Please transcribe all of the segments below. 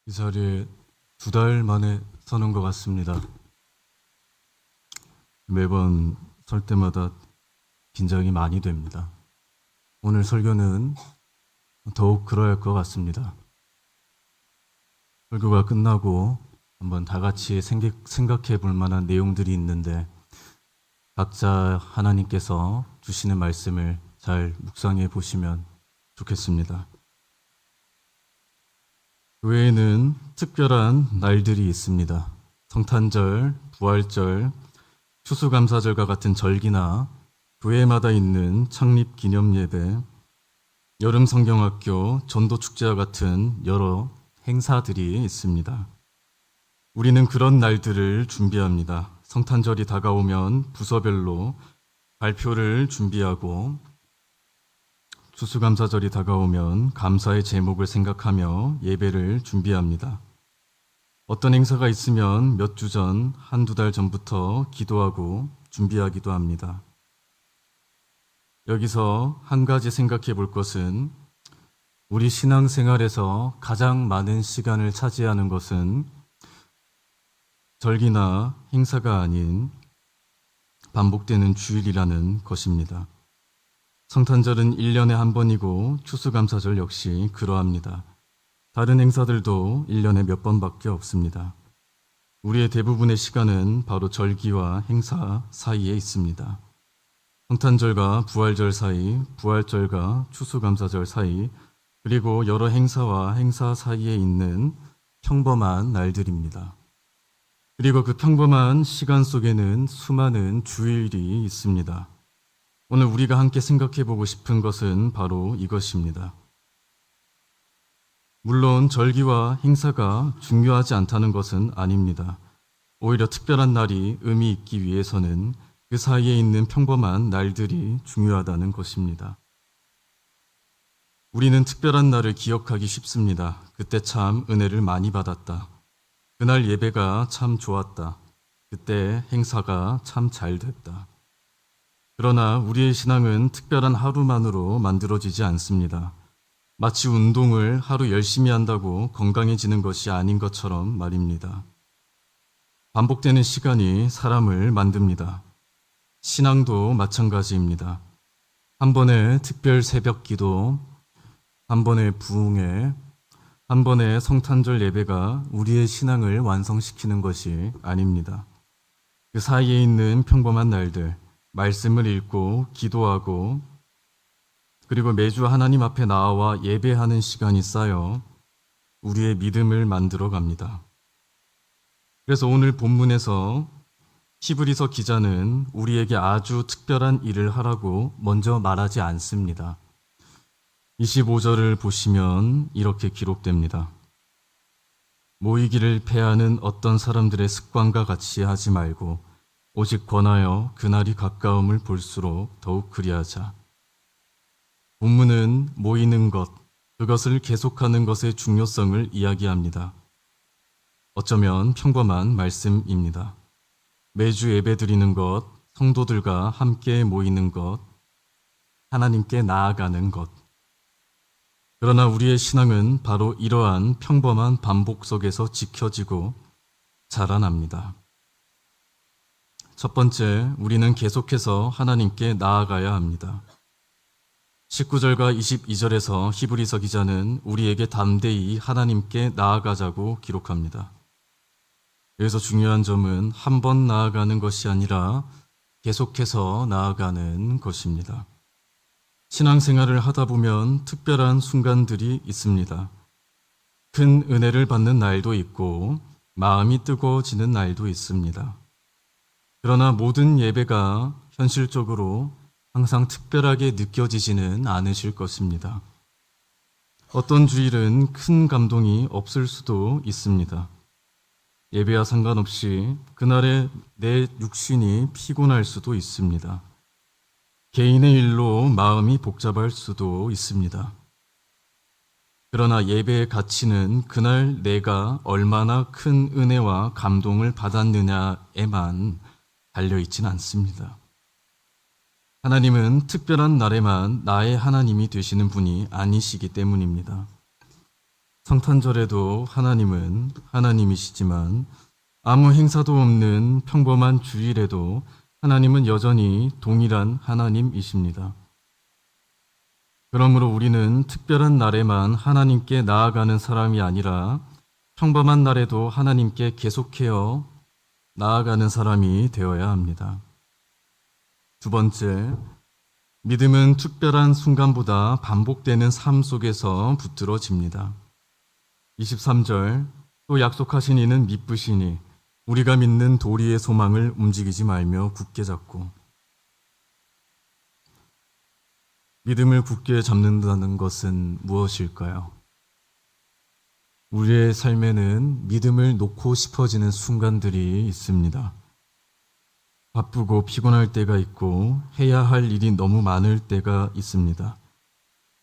이 자리에 2달 만에 서는 것 같습니다. 매번 설 때마다 긴장이 많이 됩니다. 오늘 설교는 더욱 그러할 것 같습니다. 설교가 끝나고 한번 다 같이 생각해 볼 만한 내용들이 있는데 각자 하나님께서 주시는 말씀을 잘 묵상해 보시면 좋겠습니다. 교회에는 특별한 날들이 있습니다. 성탄절, 부활절, 추수감사절과 같은 절기나 교회마다 있는 창립기념예배, 여름성경학교, 전도축제와 같은 여러 행사들이 있습니다. 우리는 그런 날들을 준비합니다. 성탄절이 다가오면 부서별로 발표를 준비하고 추수감사절이 다가오면 감사의 제목을 생각하며 예배를 준비합니다. 어떤 행사가 있으면 몇 주 전, 한두 달 전부터 기도하고 준비하기도 합니다. 여기서 한 가지 생각해 볼 것은 우리 신앙생활에서 가장 많은 시간을 차지하는 것은 절기나 행사가 아닌 반복되는 주일이라는 것입니다. 성탄절은 1년에 한 번이고 추수감사절 역시 그러합니다. 다른 행사들도 1년에 몇 번밖에 없습니다. 우리의 대부분의 시간은 바로 절기와 행사 사이에 있습니다. 성탄절과 부활절 사이, 부활절과 추수감사절 사이, 그리고 여러 행사와 행사 사이에 있는 평범한 날들입니다. 그리고 그 평범한 시간 속에는 수많은 주일이 있습니다. 오늘 우리가 함께 생각해 보고 싶은 것은 바로 이것입니다. 물론 절기와 행사가 중요하지 않다는 것은 아닙니다. 오히려 특별한 날이 의미 있기 위해서는 그 사이에 있는 평범한 날들이 중요하다는 것입니다. 우리는 특별한 날을 기억하기 쉽습니다. 그때 참 은혜를 많이 받았다. 그날 예배가 참 좋았다. 그때 행사가 참 잘 됐다. 그러나 우리의 신앙은 특별한 하루만으로 만들어지지 않습니다. 마치 운동을 하루 열심히 한다고 건강해지는 것이 아닌 것처럼 말입니다. 반복되는 시간이 사람을 만듭니다. 신앙도 마찬가지입니다. 한 번의 특별 새벽 기도, 한 번의 부흥회, 한 번의 성탄절 예배가 우리의 신앙을 완성시키는 것이 아닙니다. 그 사이에 있는 평범한 날들, 말씀을 읽고 기도하고 그리고 매주 하나님 앞에 나와 예배하는 시간이 쌓여 우리의 믿음을 만들어 갑니다. 그래서 오늘 본문에서 히브리서 기자는 우리에게 아주 특별한 일을 하라고 먼저 말하지 않습니다. 25절을 보시면 이렇게 기록됩니다. 모이기를 패하는 어떤 사람들의 습관과 같이 하지 말고 오직 권하여 그날이 가까움을 볼수록 더욱 그리하자. 본문은 모이는 것, 그것을 계속하는 것의 중요성을 이야기합니다. 어쩌면 평범한 말씀입니다. 매주 예배드리는 것, 성도들과 함께 모이는 것, 하나님께 나아가는 것. 그러나 우리의 신앙은 바로 이러한 평범한 반복 속에서 지켜지고 자라납니다. 첫 번째, 우리는 계속해서 하나님께 나아가야 합니다. 19절과 22절에서 히브리서 기자는 우리에게 담대히 하나님께 나아가자고 기록합니다. 여기서 중요한 점은 한 번 나아가는 것이 아니라 계속해서 나아가는 것입니다. 신앙생활을 하다 보면 특별한 순간들이 있습니다. 큰 은혜를 받는 날도 있고 마음이 뜨거워지는 날도 있습니다. 그러나 모든 예배가 현실적으로 항상 특별하게 느껴지지는 않으실 것입니다. 어떤 주일은 큰 감동이 없을 수도 있습니다. 예배와 상관없이 그날에 내 육신이 피곤할 수도 있습니다. 개인의 일로 마음이 복잡할 수도 있습니다. 그러나 예배의 가치는 그날 내가 얼마나 큰 은혜와 감동을 받았느냐에만 달려있진 않습니다. 하나님은 특별한 날에만 나의 하나님이 되시는 분이 아니시기 때문입니다. 성탄절에도 하나님은 하나님이시지만 아무 행사도 없는 평범한 주일에도 하나님은 여전히 동일한 하나님이십니다. 그러므로 우리는 특별한 날에만 하나님께 나아가는 사람이 아니라 평범한 날에도 하나님께 계속해서 나아가는 사람이 되어야 합니다. 두 번째, 믿음은 특별한 순간보다 반복되는 삶 속에서 붙들어집니다. 23절, 또 약속하신 이는 미쁘시니 우리가 믿는 도리의 소망을 움직이지 말며 굳게 잡고. 믿음을 굳게 잡는다는 것은 무엇일까요? 우리의 삶에는 믿음을 놓고 싶어지는 순간들이 있습니다. 바쁘고 피곤할 때가 있고 해야 할 일이 너무 많을 때가 있습니다.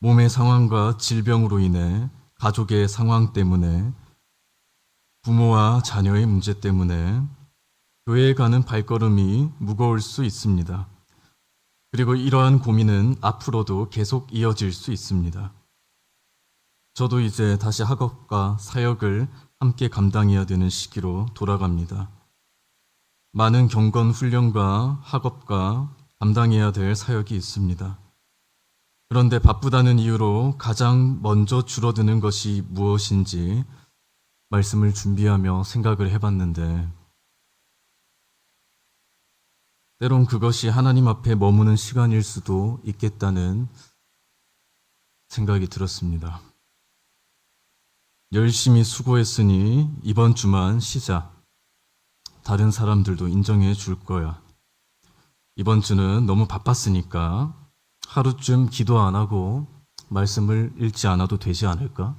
몸의 상황과 질병으로 인해, 가족의 상황 때문에, 부모와 자녀의 문제 때문에 교회에 가는 발걸음이 무거울 수 있습니다. 그리고 이러한 고민은 앞으로도 계속 이어질 수 있습니다. 저도 이제 다시 학업과 사역을 함께 감당해야 되는 시기로 돌아갑니다. 많은 경건 훈련과 학업과 감당해야 될 사역이 있습니다. 그런데 바쁘다는 이유로 가장 먼저 줄어드는 것이 무엇인지 말씀을 준비하며 생각을 해봤는데, 때론 그것이 하나님 앞에 머무는 시간일 수도 있겠다는 생각이 들었습니다. 열심히 수고했으니 이번 주만 쉬자. 다른 사람들도 인정해 줄 거야. 이번 주는 너무 바빴으니까 하루쯤 기도 안 하고 말씀을 읽지 않아도 되지 않을까?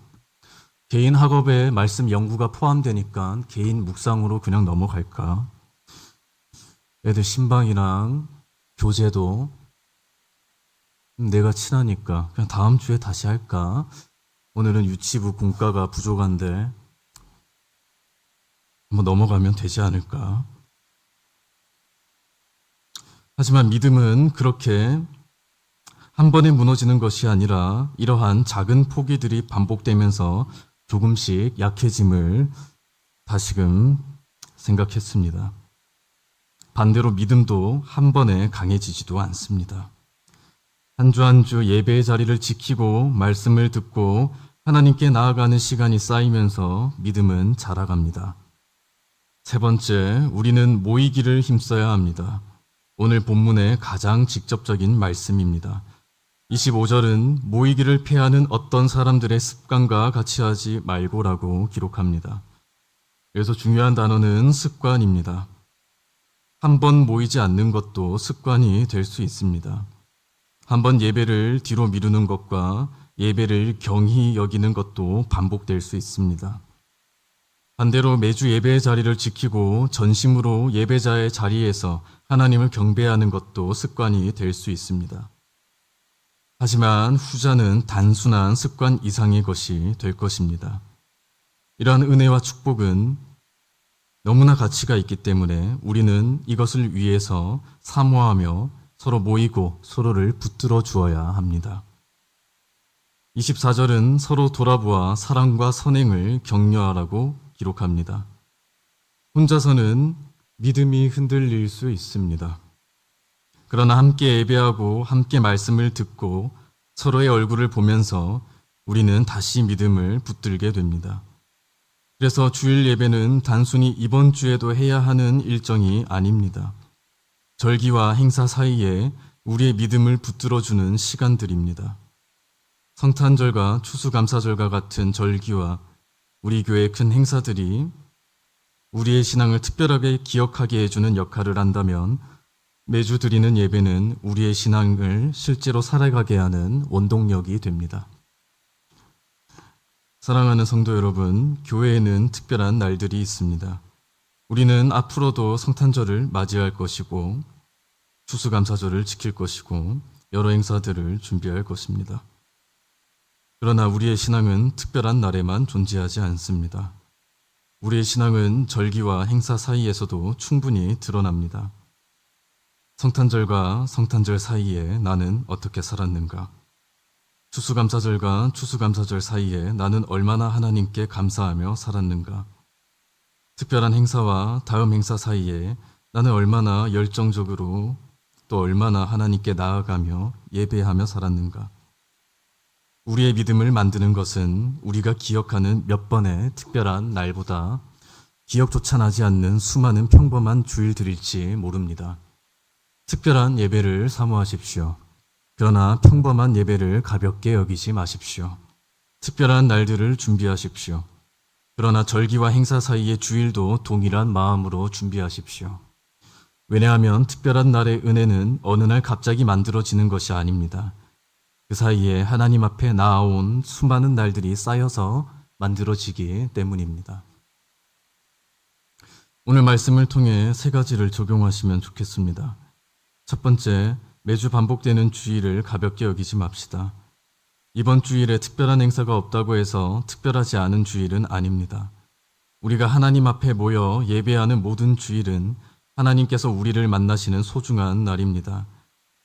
개인 학업에 말씀 연구가 포함되니까 개인 묵상으로 그냥 넘어갈까? 애들 신방이랑 교재도 내가 친하니까 그냥 다음 주에 다시 할까? 오늘은 유치부 공과가 부족한데 한번 넘어가면 되지 않을까? 하지만 믿음은 그렇게 한 번에 무너지는 것이 아니라 이러한 작은 포기들이 반복되면서 조금씩 약해짐을 다시금 생각했습니다. 반대로 믿음도 한 번에 강해지지도 않습니다. 한 주 한 주 예배의 자리를 지키고 말씀을 듣고 하나님께 나아가는 시간이 쌓이면서 믿음은 자라갑니다. 세 번째, 우리는 모이기를 힘써야 합니다. 오늘 본문의 가장 직접적인 말씀입니다. 25절은 모이기를 패하는 어떤 사람들의 습관과 같이 하지 말고라고 기록합니다. 그래서 중요한 단어는 습관입니다. 한 번 모이지 않는 것도 습관이 될 수 있습니다. 한 번 예배를 뒤로 미루는 것과 예배를 경히 여기는 것도 반복될 수 있습니다. 반대로 매주 예배의 자리를 지키고 전심으로 예배자의 자리에서 하나님을 경배하는 것도 습관이 될 수 있습니다. 하지만 후자는 단순한 습관 이상의 것이 될 것입니다. 이러한 은혜와 축복은 너무나 가치가 있기 때문에 우리는 이것을 위해서 사모하며 서로 모이고 서로를 붙들어 주어야 합니다. 24절은 서로 돌아보아 사랑과 선행을 격려하라고 기록합니다. 혼자서는 믿음이 흔들릴 수 있습니다. 그러나 함께 예배하고 함께 말씀을 듣고 서로의 얼굴을 보면서 우리는 다시 믿음을 붙들게 됩니다. 그래서 주일 예배는 단순히 이번 주에도 해야 하는 일정이 아닙니다. 절기와 행사 사이에 우리의 믿음을 붙들어주는 시간들입니다. 성탄절과 추수감사절과 같은 절기와 우리 교회의 큰 행사들이 우리의 신앙을 특별하게 기억하게 해주는 역할을 한다면 매주 드리는 예배는 우리의 신앙을 실제로 살아가게 하는 원동력이 됩니다. 사랑하는 성도 여러분, 교회에는 특별한 날들이 있습니다. 우리는 앞으로도 성탄절을 맞이할 것이고 추수감사절을 지킬 것이고 여러 행사들을 준비할 것입니다. 그러나 우리의 신앙은 특별한 날에만 존재하지 않습니다. 우리의 신앙은 절기와 행사 사이에서도 충분히 드러납니다. 성탄절과 성탄절 사이에 나는 어떻게 살았는가? 추수감사절과 추수감사절 사이에 나는 얼마나 하나님께 감사하며 살았는가. 특별한 행사와 다음 행사 사이에 나는 얼마나 열정적으로 또 얼마나 하나님께 나아가며 예배하며 살았는가. 우리의 믿음을 만드는 것은 우리가 기억하는 몇 번의 특별한 날보다 기억조차 나지 않는 수많은 평범한 주일들일지 모릅니다. 특별한 예배를 사모하십시오. 그러나 평범한 예배를 가볍게 여기지 마십시오. 특별한 날들을 준비하십시오. 그러나 절기와 행사 사이의 주일도 동일한 마음으로 준비하십시오. 왜냐하면 특별한 날의 은혜는 어느 날 갑자기 만들어지는 것이 아닙니다. 그 사이에 하나님 앞에 나아온 수많은 날들이 쌓여서 만들어지기 때문입니다. 오늘 말씀을 통해 세 가지를 적용하시면 좋겠습니다. 첫 번째, 매주 반복되는 주일을 가볍게 여기지 맙시다. 이번 주일에 특별한 행사가 없다고 해서 특별하지 않은 주일은 아닙니다. 우리가 하나님 앞에 모여 예배하는 모든 주일은 하나님께서 우리를 만나시는 소중한 날입니다.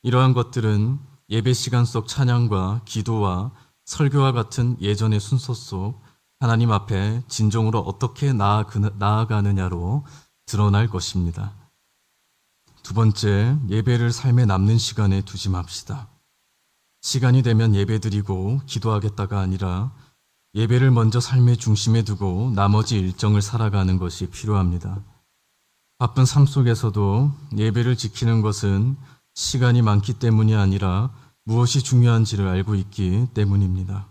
이러한 것들은 예배 시간 속 찬양과 기도와 설교와 같은 예전의 순서 속 하나님 앞에 진정으로 어떻게 나아가느냐로 드러날 것입니다. 두 번째, 예배를 삶에 남는 시간에 두지 맙시다. 시간이 되면 예배드리고 기도하겠다가 아니라 예배를 먼저 삶의 중심에 두고 나머지 일정을 살아가는 것이 필요합니다. 바쁜 삶 속에서도 예배를 지키는 것은 시간이 많기 때문이 아니라 무엇이 중요한지를 알고 있기 때문입니다.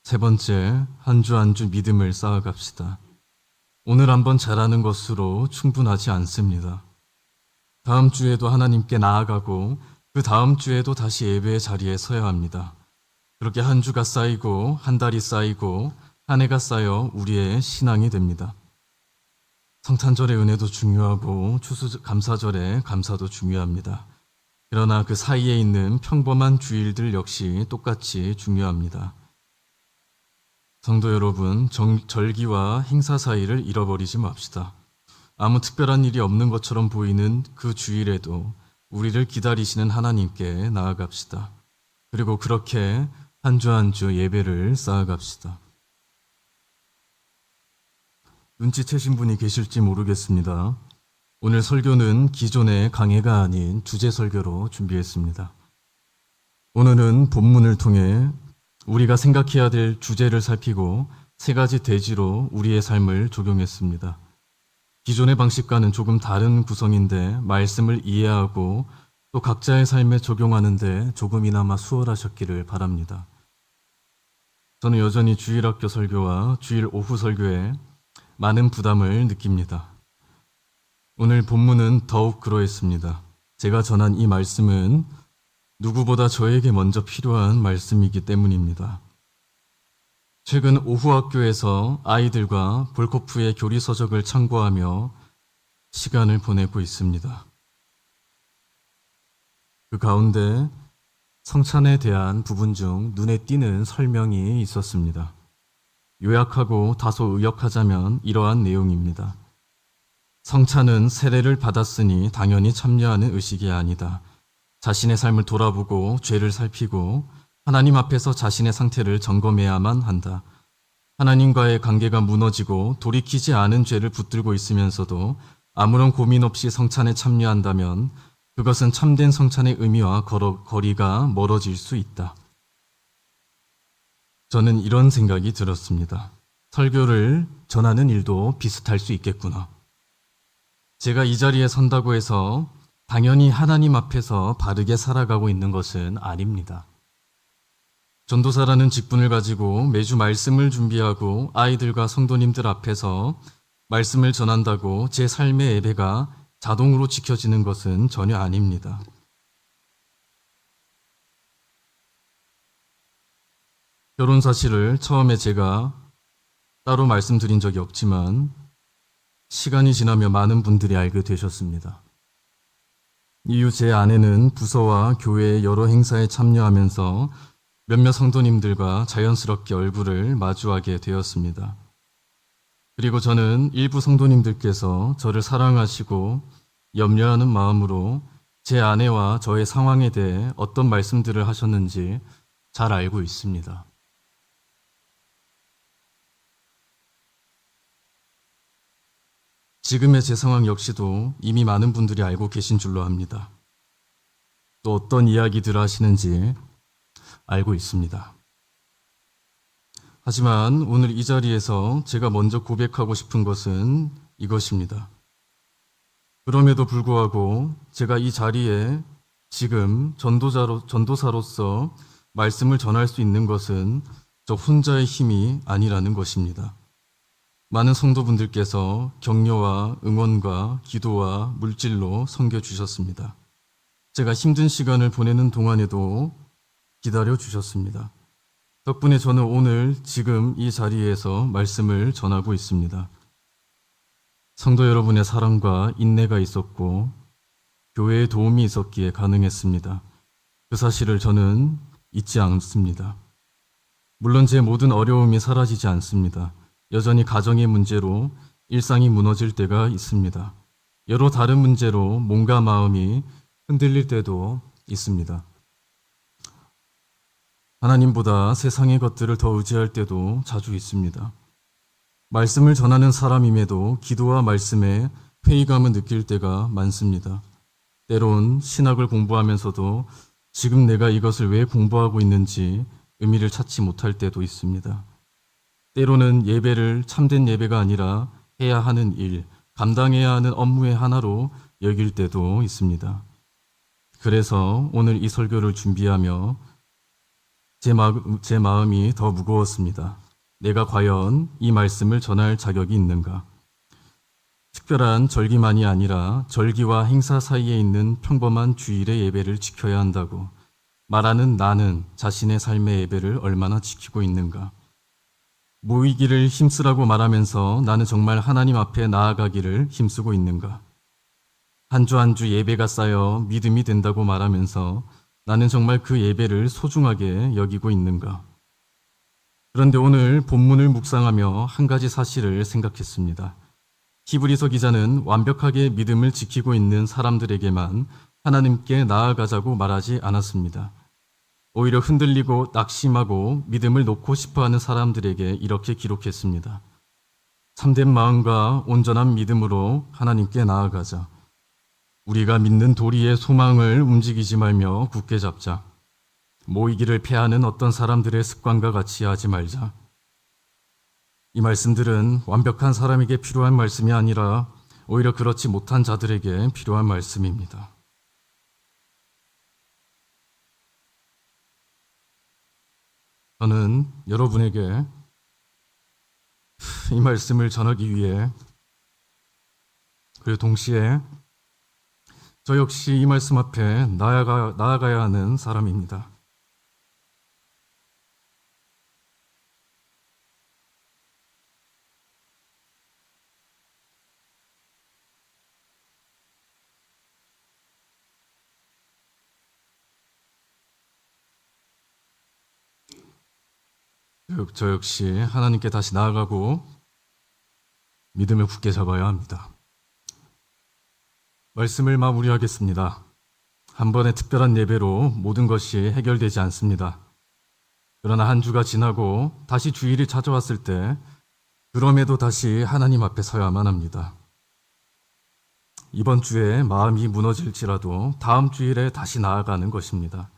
세 번째, 한 주 한 주 믿음을 쌓아갑시다. 오늘 한번 잘하는 것으로 충분하지 않습니다. 다음 주에도 하나님께 나아가고 그 다음 주에도 다시 예배의 자리에 서야 합니다. 그렇게 한 주가 쌓이고 한 달이 쌓이고 한 해가 쌓여 우리의 신앙이 됩니다. 성탄절의 은혜도 중요하고 추수감사절의 감사도 중요합니다. 그러나 그 사이에 있는 평범한 주일들 역시 똑같이 중요합니다. 성도 여러분, 절기와 행사 사이를 잃어버리지 맙시다. 아무 특별한 일이 없는 것처럼 보이는 그 주일에도 우리를 기다리시는 하나님께 나아갑시다. 그리고 그렇게 한 주 한 주 예배를 쌓아갑시다. 눈치채신 분이 계실지 모르겠습니다. 오늘 설교는 기존의 강해가 아닌 주제 설교로 준비했습니다. 오늘은 본문을 통해 우리가 생각해야 될 주제를 살피고 세 가지 대지로 우리의 삶을 적용했습니다. 기존의 방식과는 조금 다른 구성인데 말씀을 이해하고 또 각자의 삶에 적용하는데 조금이나마 수월하셨기를 바랍니다. 저는 여전히 주일학교 설교와 주일 오후 설교에 많은 부담을 느낍니다. 오늘 본문은 더욱 그러했습니다. 제가 전한 이 말씀은 누구보다 저에게 먼저 필요한 말씀이기 때문입니다. 최근 오후 학교에서 아이들과 볼코프의 교리 서적을 참고하며 시간을 보내고 있습니다. 그 가운데 성찬에 대한 부분 중 눈에 띄는 설명이 있었습니다. 요약하고 다소 의역하자면 이러한 내용입니다. 성찬은 세례를 받았으니 당연히 참여하는 의식이 아니다. 자신의 삶을 돌아보고 죄를 살피고 하나님 앞에서 자신의 상태를 점검해야만 한다. 하나님과의 관계가 무너지고 돌이키지 않은 죄를 붙들고 있으면서도 아무런 고민 없이 성찬에 참여한다면 그것은 참된 성찬의 의미와 거리가 멀어질 수 있다. 저는 이런 생각이 들었습니다. 설교를 전하는 일도 비슷할 수 있겠구나. 제가 이 자리에 선다고 해서 당연히 하나님 앞에서 바르게 살아가고 있는 것은 아닙니다. 전도사라는 직분을 가지고 매주 말씀을 준비하고 아이들과 성도님들 앞에서 말씀을 전한다고 제 삶의 예배가 자동으로 지켜지는 것은 전혀 아닙니다. 결혼 사실을 처음에 제가 따로 말씀드린 적이 없지만 시간이 지나며 많은 분들이 알게 되셨습니다. 이후 제 아내는 부서와 교회의 여러 행사에 참여하면서 몇몇 성도님들과 자연스럽게 얼굴을 마주하게 되었습니다. 그리고 저는 일부 성도님들께서 저를 사랑하시고 염려하는 마음으로 제 아내와 저의 상황에 대해 어떤 말씀들을 하셨는지 잘 알고 있습니다. 지금의 제 상황 역시도 이미 많은 분들이 알고 계신 줄로 압니다. 또 어떤 이야기들을 하시는지 알고 있습니다. 하지만 오늘 이 자리에서 제가 먼저 고백하고 싶은 것은 이것입니다. 그럼에도 불구하고 제가 이 자리에 지금 전도사로서 말씀을 전할 수 있는 것은 저 혼자의 힘이 아니라는 것입니다. 많은 성도분들께서 격려와 응원과 기도와 물질로 섬겨주셨습니다. 제가 힘든 시간을 보내는 동안에도 기다려주셨습니다. 덕분에 저는 오늘 지금 이 자리에서 말씀을 전하고 있습니다. 성도 여러분의 사랑과 인내가 있었고 교회의 도움이 있었기에 가능했습니다. 그 사실을 저는 잊지 않습니다. 물론 제 모든 어려움이 사라지지 않습니다. 여전히 가정의 문제로 일상이 무너질 때가 있습니다. 여러 다른 문제로 몸과 마음이 흔들릴 때도 있습니다. 하나님보다 세상의 것들을 더 의지할 때도 자주 있습니다. 말씀을 전하는 사람임에도 기도와 말씀에 회의감을 느낄 때가 많습니다. 때론 신학을 공부하면서도 지금 내가 이것을 왜 공부하고 있는지 의미를 찾지 못할 때도 있습니다. 때로는 예배를 참된 예배가 아니라 해야 하는 일, 감당해야 하는 업무의 하나로 여길 때도 있습니다. 그래서 오늘 이 설교를 준비하며 제 마음이 더 무거웠습니다. 내가 과연 이 말씀을 전할 자격이 있는가? 특별한 절기만이 아니라 절기와 행사 사이에 있는 평범한 주일의 예배를 지켜야 한다고 말하는 나는 자신의 삶의 예배를 얼마나 지키고 있는가? 모이기를 힘쓰라고 말하면서 나는 정말 하나님 앞에 나아가기를 힘쓰고 있는가? 한 주 한 주 예배가 쌓여 믿음이 된다고 말하면서 나는 정말 그 예배를 소중하게 여기고 있는가? 그런데 오늘 본문을 묵상하며 한 가지 사실을 생각했습니다. 히브리서 기자는 완벽하게 믿음을 지키고 있는 사람들에게만 하나님께 나아가자고 말하지 않았습니다. 오히려 흔들리고 낙심하고 믿음을 놓고 싶어하는 사람들에게 이렇게 기록했습니다. 참된 마음과 온전한 믿음으로 하나님께 나아가자. 우리가 믿는 도리의 소망을 움직이지 말며 굳게 잡자. 모이기를 패하는 어떤 사람들의 습관과 같이 하지 말자. 이 말씀들은 완벽한 사람에게 필요한 말씀이 아니라 오히려 그렇지 못한 자들에게 필요한 말씀입니다. 저는 여러분에게 이 말씀을 전하기 위해 그리고 동시에 저 역시 이 말씀 앞에 나아가야 하는 사람입니다. 저 역시 하나님께 다시 나아가고 믿음을 굳게 잡아야 합니다. 말씀을 마무리하겠습니다. 한 번의 특별한 예배로 모든 것이 해결되지 않습니다. 그러나 한 주가 지나고 다시 주일이 찾아왔을 때 그럼에도 다시 하나님 앞에 서야만 합니다. 이번 주에 마음이 무너질지라도 다음 주일에 다시 나아가는 것입니다.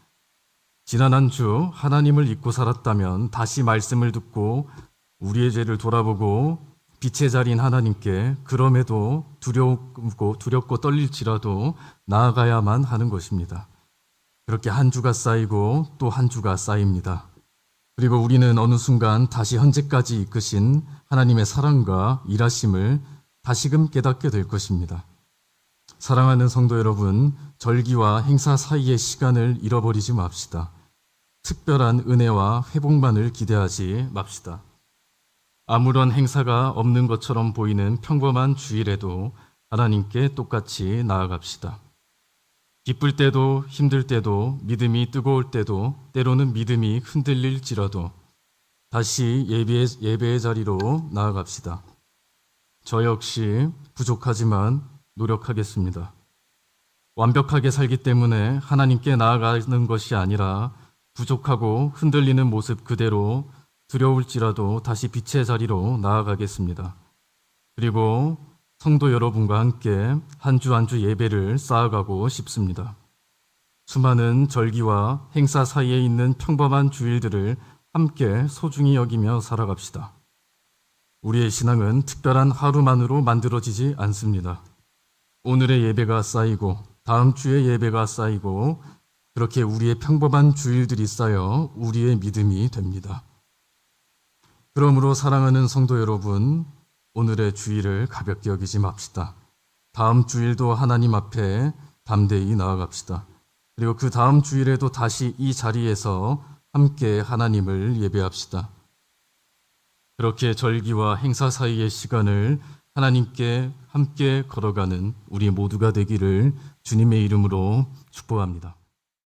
지난 한 주 하나님을 잊고 살았다면 다시 말씀을 듣고 우리의 죄를 돌아보고 빛의 자리인 하나님께 그럼에도 두렵고 떨릴지라도 나아가야만 하는 것입니다. 그렇게 한 주가 쌓이고 또 한 주가 쌓입니다. 그리고 우리는 어느 순간 다시 현재까지 이끄신 하나님의 사랑과 일하심을 다시금 깨닫게 될 것입니다. 사랑하는 성도 여러분, 절기와 행사 사이의 시간을 잃어버리지 맙시다. 특별한 은혜와 회복만을 기대하지 맙시다. 아무런 행사가 없는 것처럼 보이는 평범한 주일에도 하나님께 똑같이 나아갑시다. 기쁠 때도 힘들 때도 믿음이 뜨거울 때도 때로는 믿음이 흔들릴지라도 다시 예배의 자리로 나아갑시다. 저 역시 부족하지만 노력하겠습니다. 완벽하게 살기 때문에 하나님께 나아가는 것이 아니라 부족하고 흔들리는 모습 그대로 두려울지라도 다시 빛의 자리로 나아가겠습니다. 그리고 성도 여러분과 함께 한 주 한 주 예배를 쌓아가고 싶습니다. 수많은 절기와 행사 사이에 있는 평범한 주일들을 함께 소중히 여기며 살아갑시다. 우리의 신앙은 특별한 하루만으로 만들어지지 않습니다. 오늘의 예배가 쌓이고 다음 주의 예배가 쌓이고 그렇게 우리의 평범한 주일들이 쌓여 우리의 믿음이 됩니다. 그러므로 사랑하는 성도 여러분, 오늘의 주일을 가볍게 여기지 맙시다. 다음 주일도 하나님 앞에 담대히 나아갑시다. 그리고 그 다음 주일에도 다시 이 자리에서 함께 하나님을 예배합시다. 그렇게 절기와 행사 사이의 시간을 하나님께 함께 걸어가는 우리 모두가 되기를 주님의 이름으로 축복합니다.